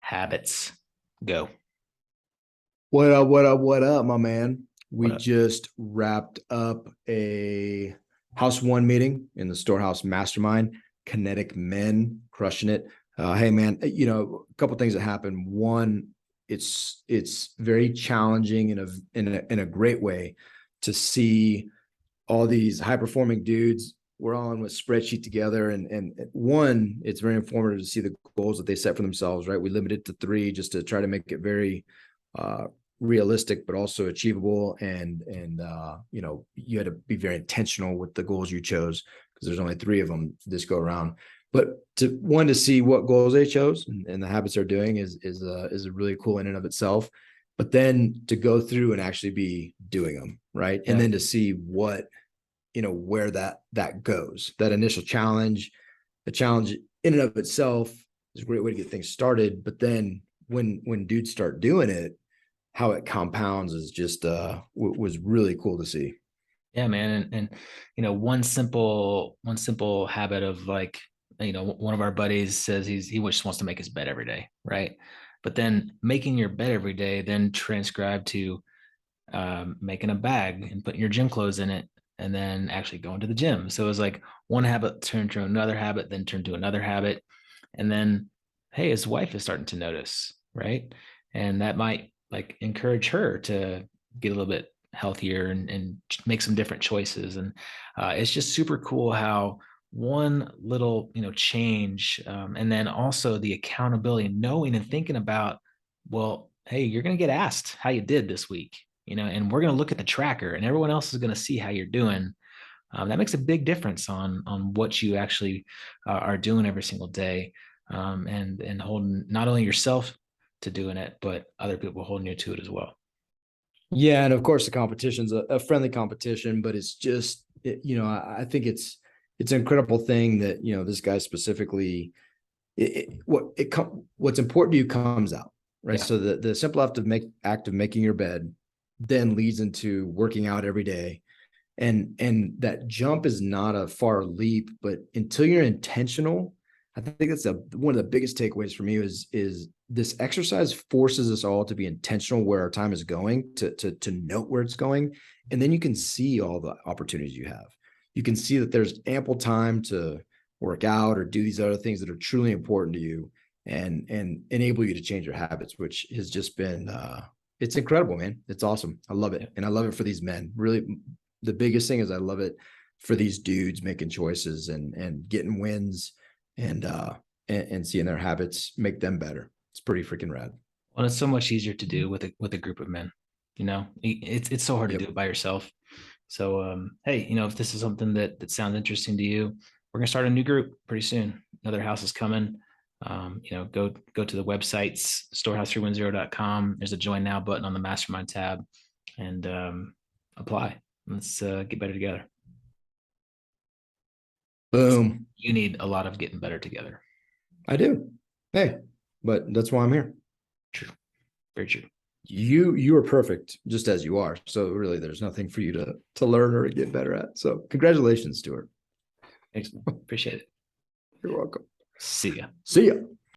habits. Go. What up, what up, what up, my man? What We up? just wrapped up a house one meeting in the Storehouse Mastermind. Kinetic men crushing it. Hey man, a couple things that happened. One, it's very challenging in a great way to see all these high performing dudes. We're all in a spreadsheet together, and one, it's very informative to see the goals that they set for themselves. Right, we limited to three just to try to make it very uh, realistic, but also achievable. And you had to be very intentional with the goals you chose because there's only three of them this go around. But to see what goals they chose and the habits they're doing is a really cool in and of itself. But then to go through and actually be doing them right, and Yeah. then to see what where that goes. That initial challenge, the challenge in and of itself is a great way to get things started. But then when dudes start doing it, how it compounds is just was really cool to see. Yeah, man. And one simple habit of like, one of our buddies says he just wants to make his bed every day, right? But then making your bed every day then transcribe to making a bag and putting your gym clothes in it and then actually going to the gym. So it was like one habit turned to another habit, then turned to another habit. And then, hey, his wife is starting to notice, right? And that might like encourage her to get a little bit healthier and make some different choices. And it's just super cool how one little, change, and then also the accountability, knowing and thinking about, well, hey, you're going to get asked how you did this week, and we're going to look at the tracker and everyone else is going to see how you're doing. That makes a big difference on what you actually are doing every single day, and holding not only yourself to doing it, but other people holding you to it as well. Yeah, and of course the competition's a friendly competition, but it's just I think it's an incredible thing that this guy specifically what's important to you comes out, right? Yeah. So the simple act of making your bed then leads into working out every day. And that jump is not a far leap, but until you're intentional, I think that's one of the biggest takeaways for me is this exercise forces us all to be intentional where our time is going, to note where it's going, and then you can see all the opportunities you have. You can see that there's ample time to work out or do these other things that are truly important to you, and enable you to change your habits, which has just been it's incredible, man. It's awesome. I love Yeah. it, and I love it for these men. Really, the biggest thing is I love it for these dudes making choices and getting wins and seeing their habits make them better. It's pretty freaking rad. Well, it's so much easier to do with a group of men. It's so hard to do Yep. it by yourself. So, hey, if this is something that sounds interesting to you, we're gonna start a new group pretty soon. Another house is coming. Go to the websites, storehouse310.com. There's a join now button on the mastermind tab, and apply. Let's get better together. Boom. You need a lot of getting better together. I do. Hey, but that's why I'm here. True. Very true. You are perfect just as you are. So really there's nothing for you to learn or to get better at. So congratulations, Stuart. Thanks. Appreciate it. You're welcome. See ya. See ya.